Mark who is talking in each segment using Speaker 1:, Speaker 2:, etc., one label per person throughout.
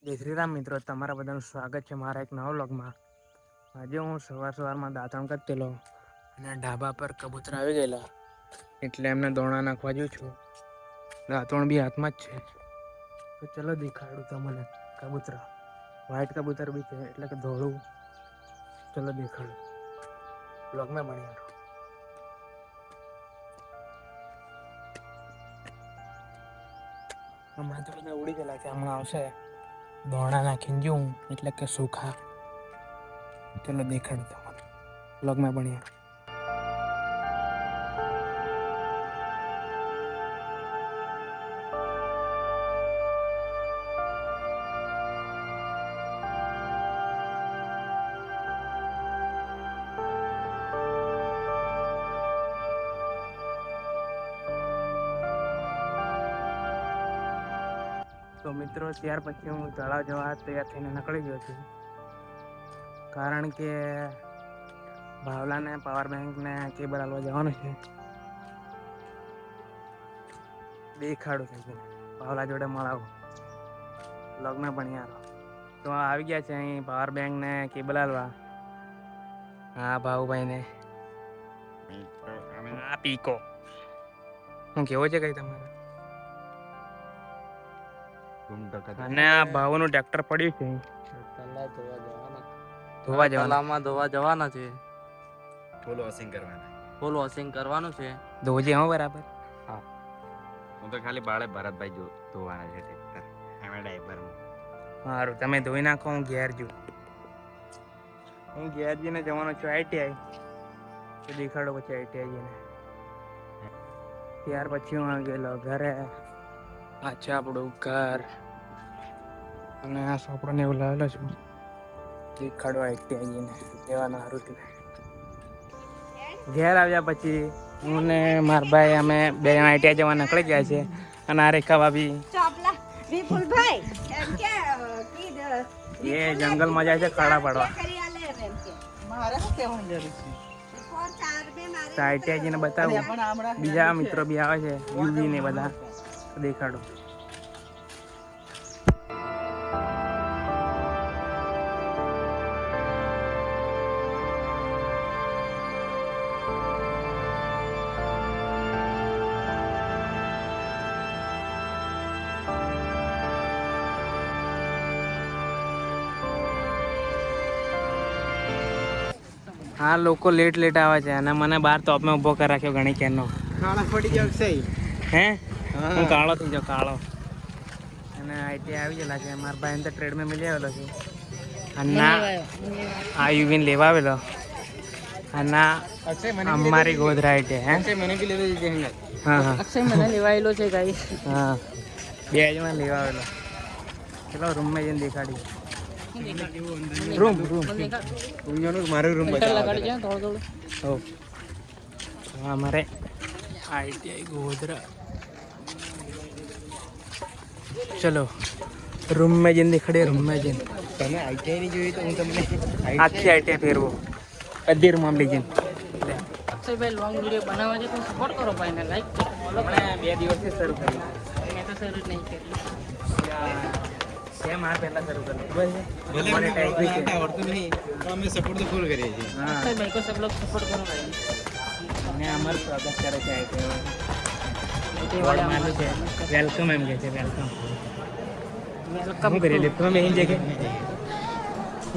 Speaker 1: જય શ્રી રામ મિત્રો, તમારા બધાનું સ્વાગત છે મારા એક નવા વ્લોગમાં. આજે હું સવારમાં દાંતણ કરતેલો અને ઢાબા પર કબૂતરા આવી ગયેલા એટલે એમને દોણા નાખવા જઉં છું. દાંતણ બી હાથમાં જ છે તો ચલો દેખાડું તમને કબૂતરા. વ્હાઈટ કબૂતર બી છે એટલે કે ધોળું. ચલો દેખાડું, વ્લોગમાં બન્યા રહો. હમણાં તો બધા ઉડી ગયેલા છે, હમણાં આવશે. દોણા નાખીને જોઉં એટલે કે સુખા. ચલો દેખાડું તમને, વ્લોગમાં બન્યા રહો. તો મિત્રો, ત્યાર પછી હું તળાવ જવા તૈયાર થઈને નીકળી ગયો છું. કારણ કે ભાવલાને પાવર બેંકને કેબલ આલવા જવાનું છે. દેખાડું છે ભાવલા જોડે મળાવું, વ્લોગમાં બન્યા રહો. તો આવી ગયા છે અહીં પાવર બેંક ને કેબલ આલવા. હા ભાવુભાઈને આ પીકો હું કેવો છે કઈ તમારે. અને આ ભાવનું ટ્રેક્ટર પડ્યું છે,
Speaker 2: ધોવા જવાના છે. ફૂલ વોશિંગ કરવાનું છે.
Speaker 1: ધોજે હો બરાબર.
Speaker 2: હા,
Speaker 3: હું તો ખાલી બાળે ભરતભાઈ ધોવાના છે ટ્રેક્ટર. એમાં ડાયપર
Speaker 1: સારું, તમે ધોઈ નાખો, હું ઘેર જઉં. હું ઘેર જઈને જવાનો છું ITI. તો દેખાડો પછી ITI જઈને. ત્યાર પછી હું આવી ગયેલો ઘરે. આ છે આપણું ઘર અને આ સોપડોને એવું લાવેલો છું. દેખાડો ITI જઈને લેવાના સારું થયું. ઘેર આવ્યા પછી હું ને મારા ભાઈ અમે બે જણા ITI જવા નીકળી ગયા છે. અને આ રેખા ભાભી એ જંગલમાં જાય છે ખાડા પાડવા. ITI જઈને બતાવું. બીજા મિત્રો બી આવે છે, યુવી ને બધા. દેખાડો. હા, લોકો લેટ આવે છે અને મને બાર તોપમાં ઊભો કરી રાખ્યો ઘણી કેરનો.
Speaker 3: કાળા પડી જાવ છે
Speaker 1: હે હું કાળો થઈ જાઉં, કાળો. અને ITI આવી ગયેલા છે. મારા ભાઈને તો ટ્રેડમાં મિલી આવેલો છે. અને આ યુવીને લેવા આવેલો. અને અમારી ગોધરા ITI. હે
Speaker 3: મને બી લેવા જઈએ.
Speaker 1: હા હા,
Speaker 2: અક્ષય મને લેવાયેલો છે ગાઈસ.
Speaker 1: હા, બે જણા લેવા આવેલો. ચલો રૂમમાં જઈને દેખાડી. રૂમ મારું રૂમ અમારે ITI ગોધરા. ચલો રૂમ में જઈને દેખાડીએ. રૂમ में જઈને
Speaker 3: તમે ITI ની જોઈ તો હું તમને
Speaker 1: આખી ITI ફેરવો અડધી રૂમ લઈ જઈને.
Speaker 2: અક્ષયભાઈ લોંગ વિડીયો બનાવવા છે તો સપોર્ટ કરો ભાઈને, લાઈક કરો.
Speaker 1: હમણાં 2 દિવસથી શરૂ કરી.
Speaker 2: મેં તો શરૂ જ નહીં કર્યું.
Speaker 1: સેમ આ પહેલા શરૂ કરી બસ.
Speaker 3: આવડતું નહીં તો અમે સપોર્ટ તો ફૂલ કરીએ છીએ.
Speaker 1: હા,
Speaker 2: અક્ષયભાઈ को सब लोग सपोर्ट करो भाई.
Speaker 1: અને અમારું સ્વાગત કરે છે ITI
Speaker 2: ITI वाले
Speaker 1: માનું છે. વેલકમ એમ કહે છે, વેલકમ.
Speaker 2: वेलकम
Speaker 1: हम करिए लिफ्ट में यही जगह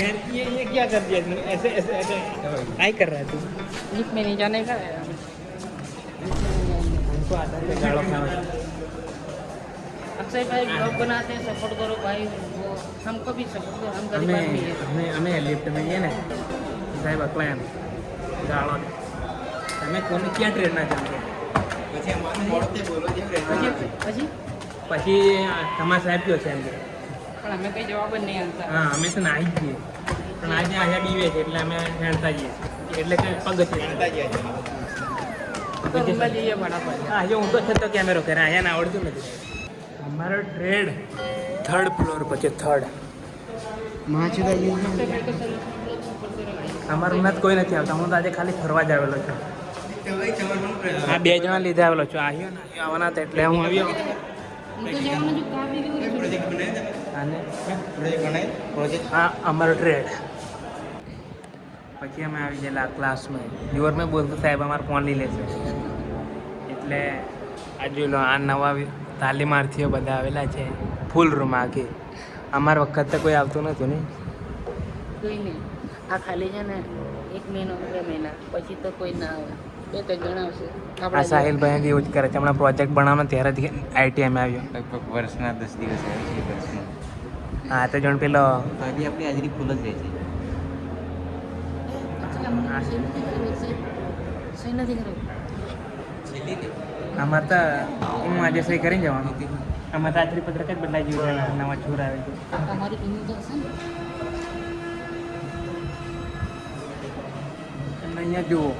Speaker 1: यार. ये क्या कर दिया तूने? ऐसे ऐसे ऐसे आई कर रहा है तू.
Speaker 2: लिफ्ट में नहीं जाने का है.
Speaker 1: हमको आता है गाड़ों खाना.
Speaker 2: अक्षय भाई ब्लॉग बनाते हैं, सपोर्ट करो भाई. वो हमको भी सपोर्ट करो, हम गरीब आदमी हैं.
Speaker 1: हमें लिफ्ट में ये ना साहब अकला है गाड़ों. हमें कौन क्या ट्रेन ना चलते
Speaker 3: પછી અમારું મોડતે બોલો જેવું રહેતું
Speaker 2: પછી
Speaker 1: પછી તમારા સાહેબ કયો છે એમ કે
Speaker 2: પણ અમે કઈ જવાબ જ નહીં આપતા.
Speaker 1: હા, અમે તો નાહી જ છીએ પણ આજે અહીંયા બીવે છે એટલે અમે હેણતા જઈએ એટલે કે પગથિયે
Speaker 3: જાણતા ગયા છે.
Speaker 2: તો રૂમમાં જઈએ ફટાફટ.
Speaker 1: હા, જો ઊંધો થતો કેમેરો કરે અહીંયા ના આવડતું નથી. અમારો ટ્રેડ 3rd ફ્લોર પછી 3rd.
Speaker 2: અક્ષયભાઈ को सब लोग सपोर्ट करो भाई.
Speaker 1: અમારું ઉન્નત કોઈ નથી આવતા. હું તો આજે ખાલી ફરવા જ આવેલો છું.
Speaker 3: તો ભાઈ તમારું
Speaker 1: આ 2 જણા લીધે આવેલો છું. આવ્યો ને આવવાના હતા એટલે હું આવ્યો.
Speaker 2: उनको जवाब में जो काम भी
Speaker 3: પ્રોજેક્ટ બનાવ્યો તમે
Speaker 1: અને
Speaker 3: પ્રોજેક્ટ
Speaker 1: હા અમારો ટ્રેડ પછી અમે આવી ગયેલા ક્લાસમાં જોર મેં બોલતો સાહેબ અમારે ફોન લઈ લેશે એટલે આ જોઈ લો આ નવા તાલીમાર્થીઓ બધા આવેલા છે ફૂલ રૂમ આખી અમારા વખત તો કોઈ આવતું નહોતું ને
Speaker 2: કોઈ નહીં આ ખાલી છે ને 1 મહિનો 2 મહિના પછી તો કોઈ ના આવે 2-3 જણ આવશે
Speaker 1: આ સાહિલભાઈ એવું જ કરે છે હમણાં પ્રોજેક્ટ બનાવવાનો ત્યારેથી આઈટીઆઈમાં આવ્યો
Speaker 3: લગભગ વર્ષના 10 દિવસ આવે છે વર્ષમાં
Speaker 1: હા તો જણ પેલો
Speaker 3: તો હજી આપણી હાજરી ફૂલ જ રહે છે
Speaker 2: સહી નથી કર્યું
Speaker 1: અમારે તો હું આજે સહી કરીને જવાનું અમારે તો આચરી પત્રક જ બદલાઈ ગયું છે નવા છોર આવે છે
Speaker 2: તમારી ટીમ તો હશે ને
Speaker 1: અને અહીંયા જુઓ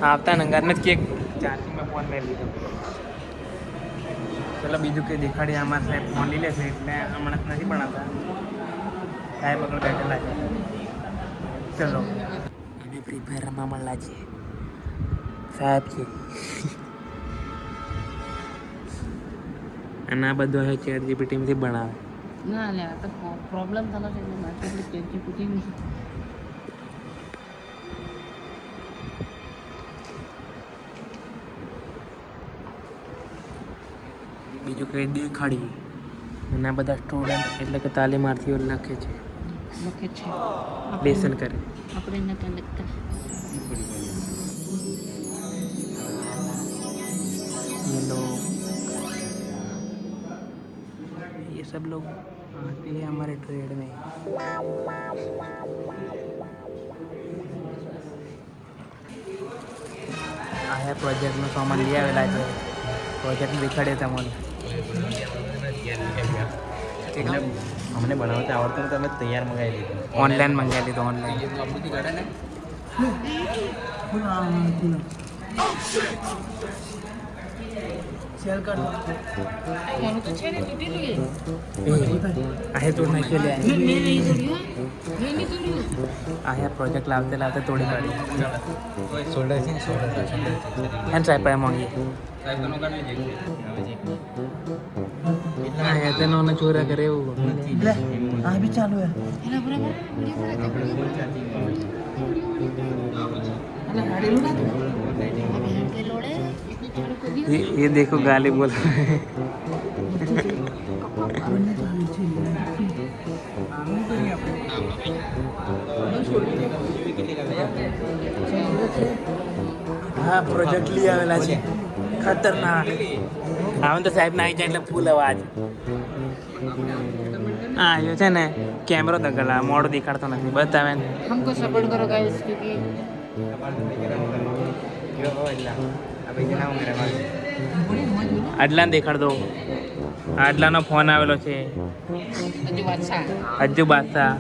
Speaker 1: આવતા નંગાર નથી કેક ચાર્જિંગમાં ફોન લઈ લીધો ચલો બીજું કંઈ દેખાડીએ અમારા સાહેબ ફોન લઈ લેશે એટલે હમણાં જ નથી ભણાવતા સાહેબ આગળ બેઠેલા છે ચલો અમે ફ્રી ફાયર રમવા મળલા છીએ સાહેબ છે અને આ બધું હવે ચેટ જીપીટીમાંથી બનાવે
Speaker 2: ના લે આ તો પ્રોબ્લેમ થતો છે એટલે મારે એટલી ચેન્જી પૂછી નહીં
Speaker 1: બીજું કંઈ દેખાડીએ અને આ બધા સ્ટુડન્ટ એટલે કે તાલીમાર્થીઓ લખે છે
Speaker 2: લખે છે
Speaker 1: લેસન કરે
Speaker 2: આપણે નતા લખતા
Speaker 1: ये लोग ये सब लोग आते हैं हमारे ट्रेड में आया प्रोजेक्ट में सामान लिया वेला છે પ્રોજેક્ટ દેખાડે તમને
Speaker 3: અમને બનાવતા આવડતું નથી અમે તૈયાર મંગાવી લીધું
Speaker 1: ઓનલાઈન મંગાવી લીધો ઓનલાઈન સેલ કર
Speaker 2: કોણ તો છે ને તૂટી ગઈ
Speaker 1: आहे तो नाही केले आहे
Speaker 2: મેં નહીં તોડ્યું મેં નહીં તોડ્યું
Speaker 1: आहे प्रोजेक्ट लावते लावते तोडी काढली
Speaker 3: શોલ્ડર છે ને શોલ્ડર
Speaker 1: आणि साहेब आहे मग आहे ते नवना चोऱ्या करे हा बी चालू आहे
Speaker 2: એના બરાબર
Speaker 1: ये देखो गाली बोल रहा है હા પ્રોજેક્ટ લઈ આવેલા છે ખતરનાક આવું તો સાહેબ ના આવી જાય એટલે ફૂલ અવાજ હા આવ્યો છે ને કેમેરો દગલા મોડું દેખાડતો નથી બતાવે ને
Speaker 2: हमको सपोर्ट करो गाइस क्योंकि
Speaker 1: આટલાને દેખાડ દો આટલાનો ફોન આવેલો છે
Speaker 2: હજુ વાંચા
Speaker 1: અજ્જુ બાદશાહ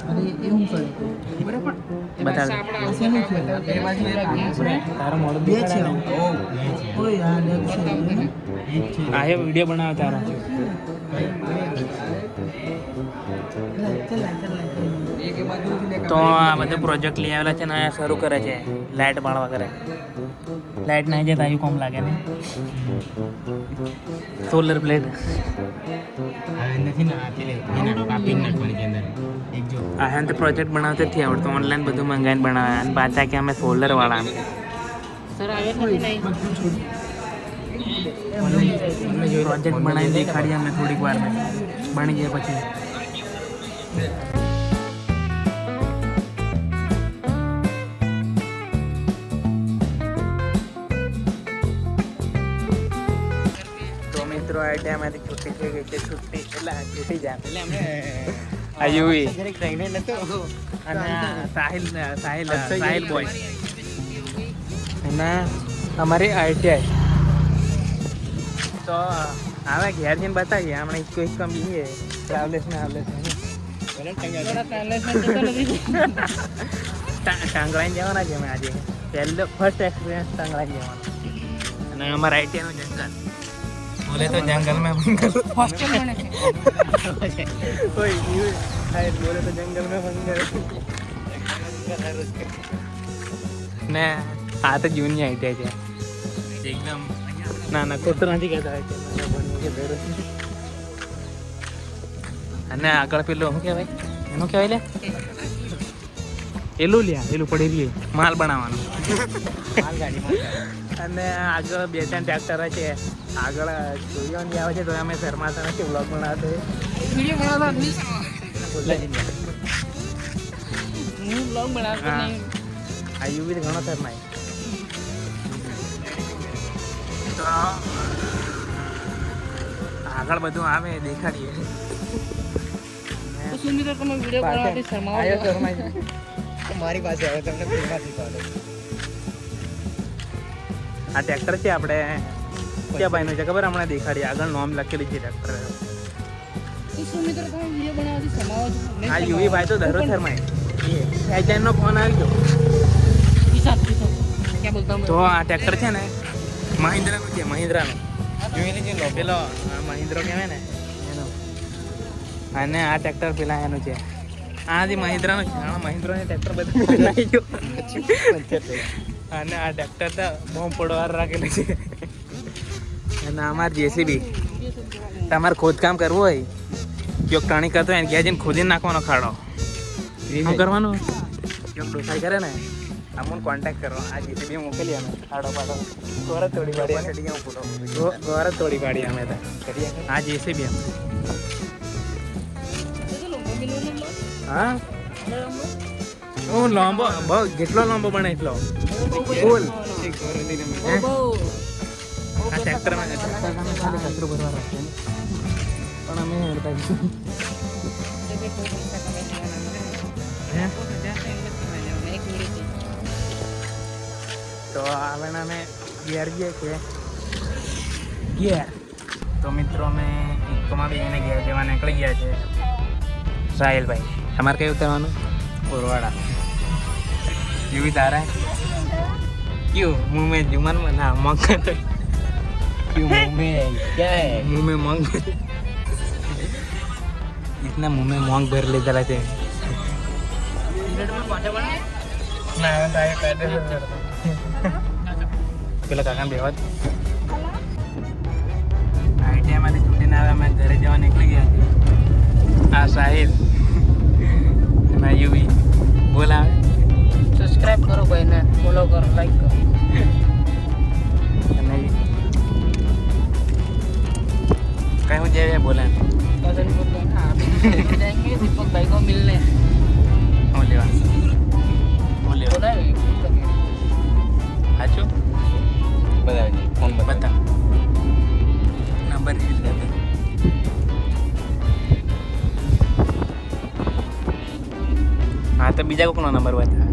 Speaker 1: બતાવ તારો મોડું આ વિડીયો બનાવે તારો તો આ બધું પ્રોજેક્ટ લઈ આવેલા છે ને અહીંયા શરૂ કરે છે લાઇટ બાળવા કરે લાઇટ ના જાય તો આવ્યું કોમ લાગે ને સોલર પ્લેટ આ તો પ્રોજેક્ટ બનાવતો નથી આવડતો ઓનલાઈન બધું મંગાવીને બનાવે અને પાછા કે અમે સોલર વાળા
Speaker 2: સર આવે નથી નહીં
Speaker 1: પ્રોજેક્ટ બનાવી દેખાડીએ અમે થોડીક વાર બની જાય પછી તો મિત્રો આઈડિયામાંથી છૂટી થઈ ગઈ છે છૂટી એટલે છૂટી જાય એટલે અમે આયુવી અને સાહિલ બોય અને અમારી આઈટીઆઈ તો હવે ઘેર જઈને બતાવીએ હમણાં ઇસકો ઇસકો બીએ ટ્રાવેલ્સ ને આવલેસ ટાંગલાઈને જવાના છે અમે આજે પહેલો ફર્સ્ટ એક્સપિરિયન્સ ટાંગલાઈને જવાનો અને અમારા આઈટીઆઈનું જંગલ બોલે તો જંગલ में मंगल
Speaker 2: હોસ્ટેલ મને છે
Speaker 1: ओए ये शायद बोले तो जंगल में मंगल ને આ તો જૂની આઈડિયા છે એકદમ ના ખોટું નથી કહેતા અને આગળ પેલું શું કહેવાય એનું કહેવાય લે એલું લ્યા એલું પડી રહ્યું માલ બનાવવાનો અને આગળ 2-3 ટ્રેક્ટર છે આગળ જોઈએ આવે છે તો અમે શર્માતા નથી બ્લોગ બનાવતો
Speaker 2: હું બ્લોગ બનાવતો
Speaker 1: હા.
Speaker 2: નહીં.
Speaker 1: આ યુવી ઘણો શર્માય તો આગળ બધું આવે દેખાડીએ
Speaker 2: તો સુમિત્ર તમે વિડીયો બનાવવાથી શરમાવો
Speaker 1: આયો
Speaker 2: છો.
Speaker 1: શરમાય છે.
Speaker 4: મારી પાસે હવે તમને ફિલ્મમાં શીખવાડો.
Speaker 1: આ ટ્રેક્ટર છે આપણે ક્યાં ભાઈનું છે ખબર હમણાં દેખાડીએ આગળ નોમ લખેલી છે ટ્રેક્ટર
Speaker 2: તો સુમિત્ર તમે વિડીયો બનાવવાથી શરમાવો છો. નહીં
Speaker 1: આ
Speaker 2: શરમાવો.
Speaker 1: યુવી ભાઈ તો દરરોજ શરમાય એજન્ટનો ફોન આવી ગયો
Speaker 2: કિસાન, કિસાન. ક્યાં બોલતા હો?
Speaker 1: તો આ ટ્રેક્ટર છે ને મહિન્દ્રાનું છે મહિન્દ્રાનું
Speaker 4: જોઈ લેજે લો.
Speaker 1: પેલો આ મહિન્દ્રો કહેવાય ને એનો અને આ ટ્રેક્ટર પેલા એનું છે આ જે મહિન્દ્રાનું છે આ મહિન્દ્રાનું ટ્રેક્ટર બધું નાખી ગયો અને આ ટ્રેક્ટર તો બોમ્બ પડવાર રાખેલું છે અને અમાર જેસીબી તમારે ખોદકામ કરવું હોય જો ટણી કરતો હોય ને ગયા જઈને ખોદીને નાખવાનો ખાડો શું કરવાનું જો ડોસાઈ કરે ને અમને કોન્ટેક્ટ કરો આ જેસીબી મોકલી અમે ખાડો પાડો ગોરત તોડી પાડી ગોરત તોડી પાડી અમે તો આ જેસીબી અમે
Speaker 2: તો લોકો મિલવાનો લો.
Speaker 1: હા
Speaker 2: બરાબર.
Speaker 1: હું લાંબો બહુ જેટલો લાંબો બને એટલો ફૂલ
Speaker 2: બહુ, બહુ.
Speaker 1: આ ટ્રેક્ટરમાં ખાલી કચરો ભરવા રાખીએ ને. પણ અમે હેડતા જઈશું. હે?
Speaker 2: એક મિનિટ.
Speaker 1: તો હવે અમે ઘેર જઈએ કે ઘેર તો મિત્રો અમે ઇકોમાં બેસીને ઘેર જવા નીકળી ગયા છે સાહિલભાઈ તમારે કયું ઉતરવાનું કોરવાડા જેવી તારે ક્યું મું મેં जुमन में ना मंग
Speaker 4: क्यों मुंह में क्या है?
Speaker 1: मुंह में मंग इतना मुंह में मंग भर ले चला थे ના હવે તો આ કાયદેસર પેલા કાકા બેહવા આઈટીઆઈમાંથી છૂટીને આવે અમે ઘરે જવા નીકળી ગયા છીએ આ સાહિલ અને યુવી બોલાવે
Speaker 2: સબસ્ક્રાઇબ કરો ભાઈને, ફોલો કરો, લાઈક કરો.
Speaker 1: અને કઈ હું જેવી બોલે
Speaker 2: कजन को तो हाँ जाएंगे दीपक भाई को मिलने.
Speaker 1: હું લેવા હું લેવા
Speaker 2: बोला है
Speaker 1: સાચું
Speaker 4: बताओ जी, फोन बताओ.
Speaker 1: બતા નંબર રીલ દે હા તો બીજા કોઈનો નંબર બતા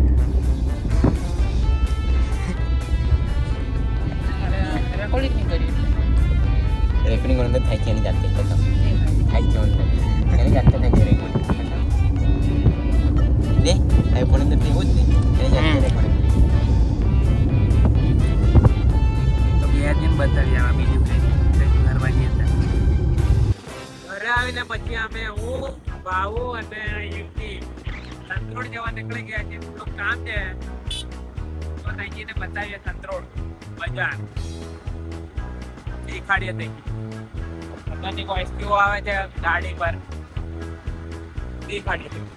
Speaker 2: रेकॉर्डिंग नहीं करी.
Speaker 4: रेकॉर्डिंग होने थाई नहीं जाते बताओ. थाई होने नहीं जाते थे रेकॉर्डिंग. दे आईफोन में तो होत नहीं जाते रेकॉर्डिंग.
Speaker 1: તો બે દિન બતાવી આવા બીજું કંઈ કરવા જઈએ ઘરે આવીને પછી અમે હું બાબુ અને યુવતી સંતરોડ જવા નીકળી ગયા છે થોડુંક કામ છે તો તઈજીને બતાવીએ સંતરોડ બજાર દેખાડીએ તઈજી અત્યારની કોઈ વસ્તુઓ આવે છે ગાડી પર દેખાડીએ તઈજી.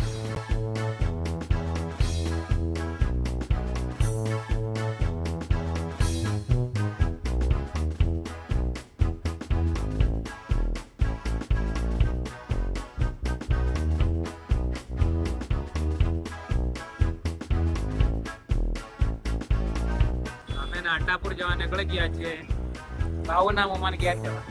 Speaker 1: અમે નાટાપુર જવા નીકળી ગયા છે બાબુ ના મમ્માને ઘેર જવા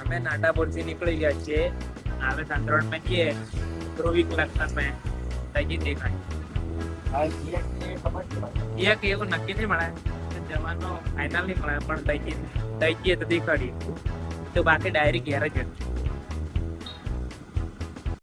Speaker 1: અમે નાટાપુર થી નીકળી ગયા છે હવે સંતરોડ में છીએ ધ્રુવી કલેક્શન में તઈજી દેખાય એક એવું નક્કી નહીં મળે જવાનો ફાઇનલ નહીં મળે પણ તઈજી તો દેખાડી તો બાકી ડાયરેક્ટ ઘેર જ